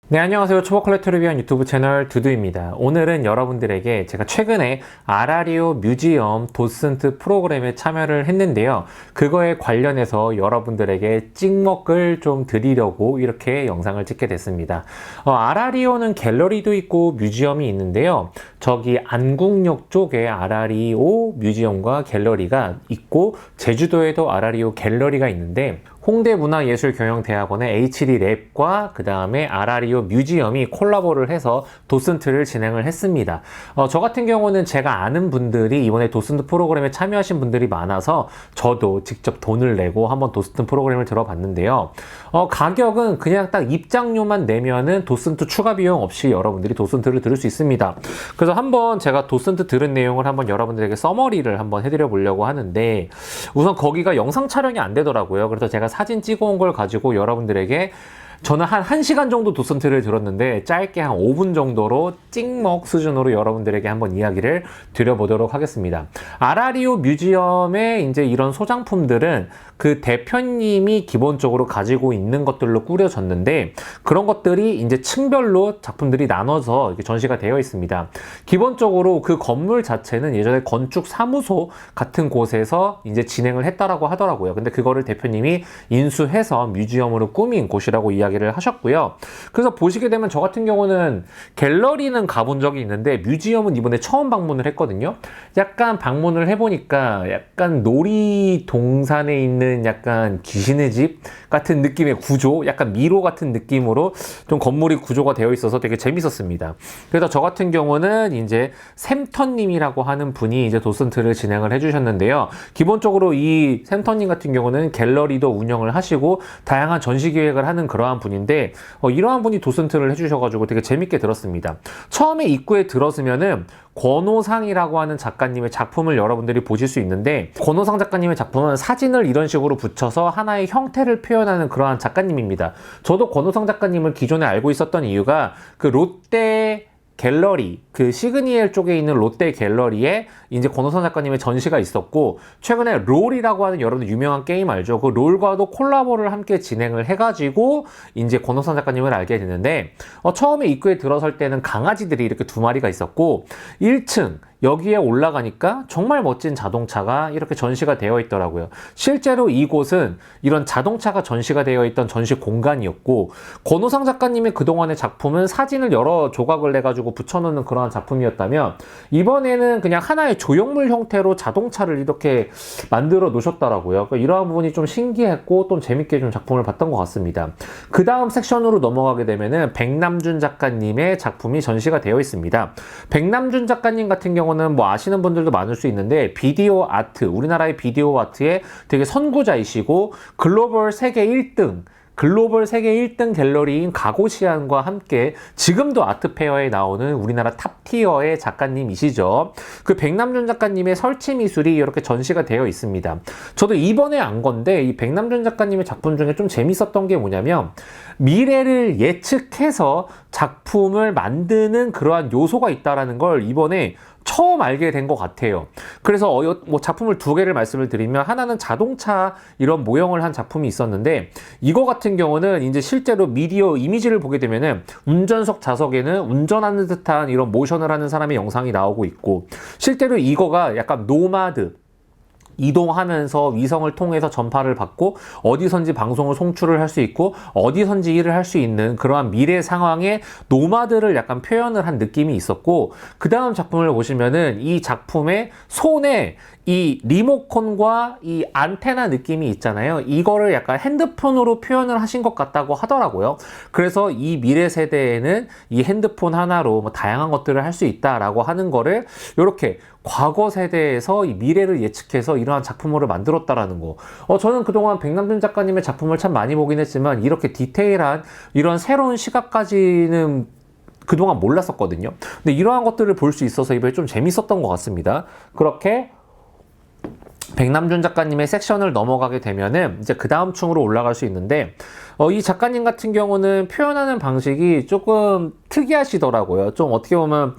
네, 안녕하세요. 초보 컬렉터를 위한 유튜브 채널 두두입니다. 오늘은 여러분들에게 제가 최근에 아라리오 뮤지엄 도슨트 프로그램에 참여를 했는데요. 그거에 관련해서 여러분들에게 찍먹을 좀 드리려고 이렇게 영상을 찍게 됐습니다. 아라리오는 갤러리도 있고 뮤지엄이 있는데요. 저기 안국역 쪽에 아라리오 뮤지엄과 갤러리가 있고 제주도에도 아라리오 갤러리가 있는데 홍대문화예술경영대학원의 HD랩과 그 다음에 아라리오 뮤지엄이 콜라보를 해서 도슨트를 진행을 했습니다. 저 같은 경우는 제가 아는 분들이 이번에 도슨트 프로그램에 참여하신 분들이 많아서 저도 직접 돈을 내고 한번 도슨트 프로그램을 들어봤는데요. 가격은 그냥 딱 입장료만 내면은 도슨트 추가 비용 없이 여러분들이 도슨트를 들을 수 있습니다. 그래서 한번 제가 도슨트 들은 내용을 한번 여러분들에게 서머리를 한번 해드려 보려고 하는데, 우선 거기가 영상 촬영이 안 되더라고요. 그래서 제가 사진 찍어온 걸 가지고 여러분들에게, 저는 한 1시간 정도 도슨트를 들었는데 짧게 한 5분 정도로 찍먹 수준으로 여러분들에게 한번 이야기를 드려보도록 하겠습니다. 아라리오 뮤지엄의 이제 이런 소장품들은 그 대표님이 기본적으로 가지고 있는 것들로 꾸려졌는데, 그런 것들이 이제 층별로 작품들이 나눠서 이렇게 전시가 되어 있습니다. 기본적으로 그 건물 자체는 예전에 건축 사무소 같은 곳에서 이제 진행을 했다라고 하더라고요. 근데 그거를 대표님이 인수해서 뮤지엄으로 꾸민 곳이라고 이야기를 하셨고요. 그래서 보시게 되면 저 같은 경우는 갤러리는 가본 적이 있는데 뮤지엄은 이번에 처음 방문을 했거든요. 약간 방문을 해보니까 약간 놀이동산에 있는 약간 귀신의 집 같은 느낌의 구조, 약간 미로 같은 느낌으로 좀 건물이 구조가 되어 있어서 되게 재밌었습니다. 그래서 저 같은 경우는 이제 샘턴님이라고 하는 분이 이제 도슨트를 진행을 해주셨는데요. 기본적으로 이 샘턴님 같은 경우는 갤러리도 운영을 하시고 다양한 전시 기획을 하는 그러한 분인데, 이러한 분이 도슨트를 해주셔가지고 되게 재밌게 들었습니다. 처음에 입구에 들어서면은 권오상이라고 하는 작가님의 작품을 여러분들이 보실 수 있는데, 권오상 작가님의 작품은 사진을 이런 식으로 붙여서 하나의 형태를 표현하는 그러한 작가님입니다. 저도 권오상 작가님을 기존에 알고 있었던 이유가 그 롯데 갤러리, 그 시그니엘 쪽에 있는 롯데 갤러리에 이제 권오상 작가님의 전시가 있었고, 최근에 롤이라고 하는 여러분들 유명한 게임 알죠? 그 롤과도 콜라보를 함께 진행을 해가지고 이제 권오상 작가님을 알게 됐는데, 처음에 입구에 들어설 때는 강아지들이 이렇게 2마리가 있었고, 1층 여기에 올라가니까 정말 멋진 자동차가 이렇게 전시가 되어 있더라고요. 실제로 이곳은 이런 자동차가 전시가 되어 있던 전시 공간이었고, 권오상 작가님의 그동안의 작품은 사진을 여러 조각을 내가지고 붙여놓는 그러한 작품이었다면, 이번에는 그냥 하나의 조형물 형태로 자동차를 이렇게 만들어 놓으셨더라고요. 그러니까 이러한 부분이 좀 신기했고 좀 재밌게 좀 작품을 봤던 것 같습니다. 그 다음 섹션으로 넘어가게 되면은 백남준 작가님의 작품이 전시가 되어 있습니다. 백남준 작가님 같은 경우는 뭐 아시는 분들도 많을 수 있는데, 비디오 아트, 우리나라의 비디오 아트의 되게 선구자이시고 글로벌 세계 1등, 글로벌 세계 1등 갤러리인 가고시안과 함께 지금도 아트페어에 나오는 우리나라 탑티어의 작가님이시죠. 그 백남준 작가님의 설치 미술이 이렇게 전시가 되어 있습니다. 저도 이번에 안 건데, 이 백남준 작가님의 작품 중에 좀 재밌었던 게 뭐냐면, 미래를 예측해서 작품을 만드는 그러한 요소가 있다는 걸 이번에 처음 알게 된 것 같아요. 그래서 뭐 작품을 2개를 말씀을 드리면, 하나는 자동차 이런 모형을 한 작품이 있었는데, 이거 같은 경우는 이제 실제로 미디어 이미지를 보게 되면은 운전석 좌석에는 운전하는 듯한 이런 모션을 하는 사람의 영상이 나오고 있고, 실제로 이거가 약간 노마드, 이동하면서 위성을 통해서 전파를 받고 어디선지 방송을 송출을 할 수 있고 어디선지 일을 할 수 있는 그러한 미래 상황의 노마드를 약간 표현을 한 느낌이 있었고, 그 다음 작품을 보시면은 이 작품의 손에 이 리모컨과 이 안테나 느낌이 있잖아요. 이거를 약간 핸드폰으로 표현을 하신 것 같다고 하더라고요. 그래서 이 미래 세대에는 이 핸드폰 하나로 뭐 다양한 것들을 할 수 있다라고 하는 거를 이렇게 과거 세대에서 이 미래를 예측해서 이러한 작품을 만들었다라는 거. 저는 그동안 백남준 작가님의 작품을 참 많이 보긴 했지만, 이렇게 디테일한 이런 새로운 시각까지는 그동안 몰랐었거든요. 근데 이러한 것들을 볼 수 있어서 이번에 좀 재밌었던 것 같습니다. 그렇게 백남준 작가님의 섹션을 넘어가게 되면은 이제 그 다음 층으로 올라갈 수 있는데, 이 작가님 같은 경우는 표현하는 방식이 조금 특이하시더라고요. 좀 어떻게 보면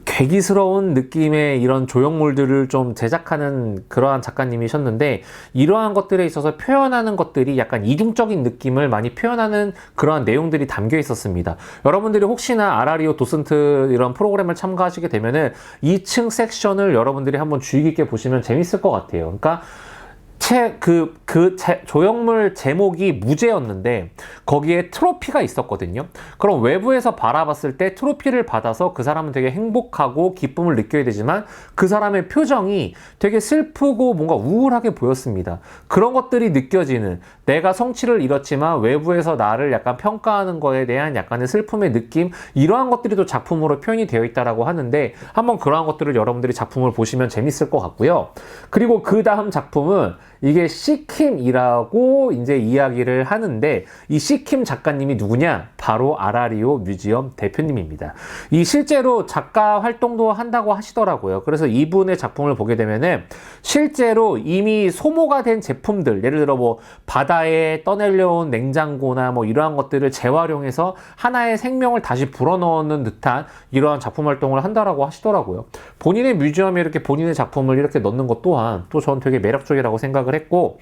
괴기스러운 느낌의 이런 조형물들을 좀 제작하는 그러한 작가님이셨는데, 이러한 것들에 있어서 표현하는 것들이 약간 이중적인 느낌을 많이 표현하는 그러한 내용들이 담겨 있었습니다. 여러분들이 혹시나 아라리오 도슨트 이런 프로그램을 참가하시게 되면은 2층 섹션을 여러분들이 한번 주의 깊게 보시면 재밌을 것 같아요. 그러니까 조형물 제목이 무제였는데 거기에 트로피가 있었거든요. 그럼 외부에서 바라봤을 때 트로피를 받아서 그 사람은 되게 행복하고 기쁨을 느껴야 되지만 그 사람의 표정이 되게 슬프고 뭔가 우울하게 보였습니다. 그런 것들이 느껴지는, 내가 성취를 이뤘지만 외부에서 나를 약간 평가하는 거에 대한 약간의 슬픔의 느낌, 이러한 것들이 또 작품으로 표현이 되어 있다라고 하는데, 한번 그러한 것들을 여러분들이 작품을 보시면 재밌을 것 같고요. 그리고 그 다음 작품은 이게 시킴이라고 이제 이야기를 하는데, 이 시킴 작가님이 누구냐? 바로 아라리오 뮤지엄 대표님입니다. 이 실제로 작가 활동도 한다고 하시더라고요. 그래서 이분의 작품을 보게 되면은 실제로 이미 소모가 된 제품들, 예를 들어 뭐 바다에 떠내려온 냉장고나 뭐 이러한 것들을 재활용해서 하나의 생명을 다시 불어넣는 듯한 이러한 작품 활동을 한다라고 하시더라고요. 본인의 뮤지엄에 이렇게 본인의 작품을 이렇게 넣는 것 또한 또 저는 되게 매력적이라고 생각을 했고,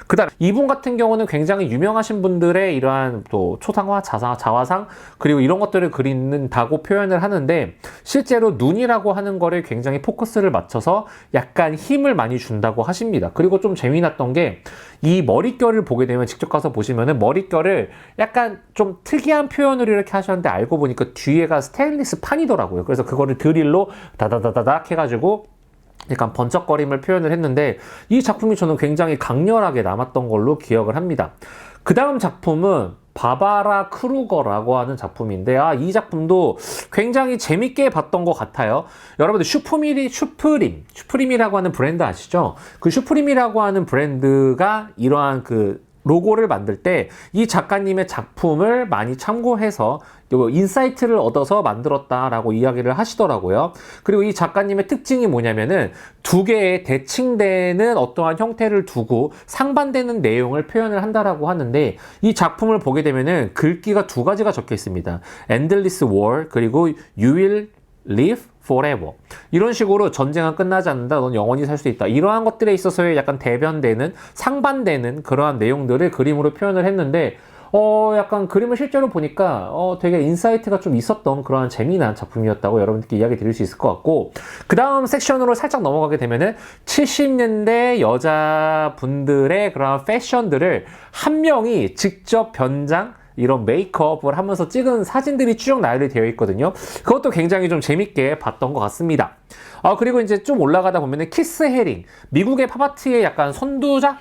그 다음 이분 같은 경우는 굉장히 유명하신 분들의 이러한 또 초상화, 자화상 그리고 이런 것들을 그린다고 표현을 하는데, 실제로 눈이라고 하는 거를 굉장히 포커스를 맞춰서 약간 힘을 많이 준다고 하십니다. 그리고 좀 재미났던 게, 이 머릿결을 보게 되면, 직접 가서 보시면은 머릿결을 약간 좀 특이한 표현을 이렇게 하셨는데 알고 보니까 뒤에가 스테인리스 판이더라고요. 그래서 그거를 드릴로 다다다다닥 해가지고 약간 번쩍거림을 표현을 했는데, 이 작품이 저는 굉장히 강렬하게 남았던 걸로 기억을 합니다. 그 다음 작품은 바바라 크루거라고 하는 작품인데, 이 작품도 굉장히 재밌게 봤던 것 같아요. 여러분들 슈프림이라고 하는 브랜드 아시죠? 그 슈프림이라고 하는 브랜드가 이러한 그 로고를 만들 때 이 작가님의 작품을 많이 참고해서 인사이트를 얻어서 만들었다라고 이야기를 하시더라고요. 그리고 이 작가님의 특징이 뭐냐면은 두 개의 대칭되는 어떠한 형태를 두고 상반되는 내용을 표현을 한다라고 하는데, 이 작품을 보게 되면은 글귀가 두 가지가 적혀 있습니다. Endless War, 그리고 You Will Live Forever. 이런 식으로 전쟁은 끝나지 않는다, 넌 영원히 살 수 있다, 이러한 것들에 있어서의 약간 대변되는, 상반되는 그러한 내용들을 그림으로 표현을 했는데, 약간 그림을 실제로 보니까 되게 인사이트가 좀 있었던 그런 재미난 작품이었다고 여러분들께 이야기 드릴 수 있을 것 같고, 그 다음 섹션으로 살짝 넘어가게 되면은 70년대 여자분들의 그런 패션들을 한 명이 직접 변장, 이런 메이크업을 하면서 찍은 사진들이 쭉 나열이 되어 있거든요. 그것도 굉장히 좀 재밌게 봤던 것 같습니다. 그리고 이제 좀 올라가다 보면은 키스 헤링, 미국의 팝아트의 약간 선두주자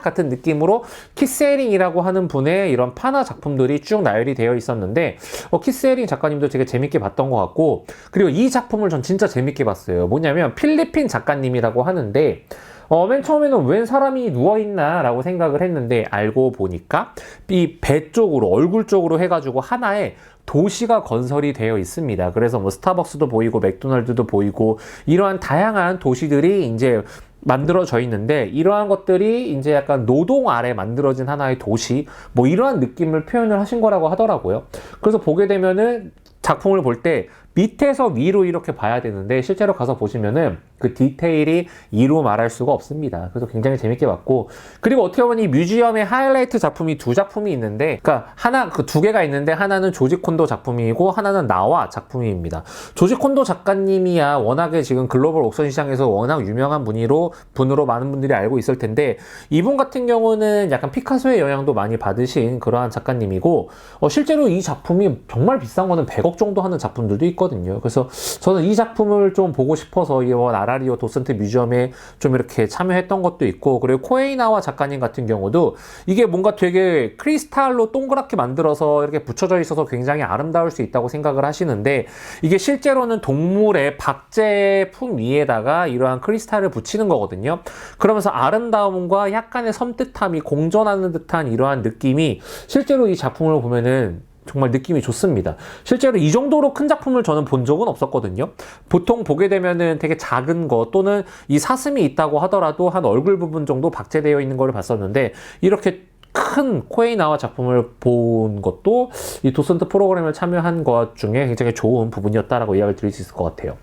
같은 느낌으로 키스 헤링이라고 하는 분의 이런 판화 작품들이 쭉 나열이 되어 있었는데, 키스 헤링 작가님도 되게 재밌게 봤던 것 같고, 그리고 이 작품을 전 진짜 재밌게 봤어요. 뭐냐면 필리핀 작가님이라고 하는데, 맨 처음에는 웬 사람이 누워있나 라고 생각을 했는데, 알고 보니까 이 배 쪽으로, 얼굴 쪽으로 해가지고 하나의 도시가 건설이 되어 있습니다. 그래서 뭐 스타벅스도 보이고 맥도날드도 보이고 이러한 다양한 도시들이 이제 만들어져 있는데, 이러한 것들이 이제 약간 노동 아래 만들어진 하나의 도시, 뭐 이러한 느낌을 표현을 하신 거라고 하더라고요. 그래서 보게 되면은 작품을 볼 때 밑에서 위로 이렇게 봐야 되는데, 실제로 가서 보시면은 그 디테일이 이로 말할 수가 없습니다. 그래서 굉장히 재밌게 봤고, 그리고 어떻게 보면 이 뮤지엄의 하이라이트 작품이 두 작품이 있는데, 그러니까 그 두 개가 있는데, 하나는 조지 콘도 작품이고 하나는 나와 작품입니다. 조지 콘도 작가님이야 워낙에 지금 글로벌 옥션 시장에서 워낙 유명한 분으로 많은 분들이 알고 있을 텐데, 이분 같은 경우는 약간 피카소의 영향도 많이 받으신 그러한 작가님이고, 실제로 이 작품이 정말 비싼 거는 100억 정도 하는 작품들도 있거든요. 그래서 저는 이 작품을 좀 보고 싶어서 이번 아라리오 도슨트 뮤지엄에 좀 이렇게 참여했던 것도 있고, 그리고 코에이나와 작가님 같은 경우도 이게 뭔가 되게 크리스탈로 동그랗게 만들어서 이렇게 붙여져 있어서 굉장히 아름다울 수 있다고 생각을 하시는데, 이게 실제로는 동물의 박제품 위에다가 이러한 크리스탈을 붙이는 거거든요. 그러면서 아름다움과 약간의 섬뜩함이 공존하는 듯한 이러한 느낌이 실제로 이 작품을 보면은 정말 느낌이 좋습니다. 실제로 이 정도로 큰 작품을 저는 본 적은 없었거든요. 보통 보게 되면은 되게 작은 거, 또는 이 사슴이 있다고 하더라도 한 얼굴 부분 정도 박제되어 있는 거를 봤었는데, 이렇게 큰 코에이 나와 작품을 본 것도 이 도슨트 프로그램을 참여한 것 중에 굉장히 좋은 부분이었다라고 이야기를 드릴 수 있을 것 같아요.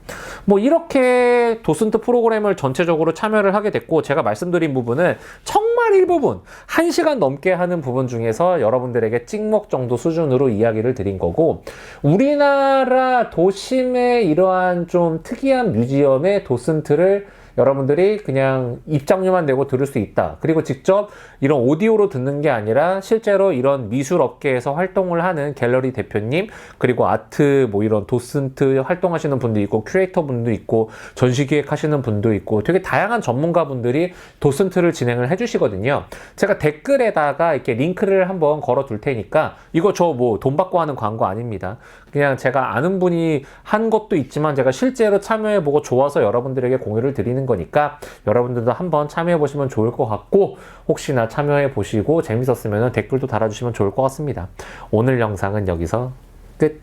뭐 이렇게 도슨트 프로그램을 전체적으로 참여를 하게 됐고, 제가 말씀드린 부분은 정말 일부분 1시간 넘게 하는 부분 중에서 여러분들에게 찍먹 정도 수준으로 이야기를 드린 거고, 우리나라 도심의 이러한 좀 특이한 뮤지엄의 도슨트를 여러분들이 그냥 입장료만 내고 들을 수 있다. 그리고 직접 이런 오디오로 듣는 게 아니라 실제로 이런 미술 업계에서 활동을 하는 갤러리 대표님, 그리고 아트 뭐 이런 도슨트 활동하시는 분도 있고, 큐레이터 분도 있고, 전시 기획하시는 분도 있고, 되게 다양한 전문가 분들이 도슨트를 진행을 해주시거든요. 제가 댓글에다가 이렇게 링크를 한번 걸어 둘 테니까, 이거 저 뭐 돈 받고 하는 광고 아닙니다. 그냥 제가 아는 분이 한 것도 있지만 제가 실제로 참여해보고 좋아서 여러분들에게 공유를 드리는 거니까 여러분들도 한번 참여해보시면 좋을 것 같고, 혹시나 참여해보시고 재밌었으면 댓글도 달아주시면 좋을 것 같습니다. 오늘 영상은 여기서 끝.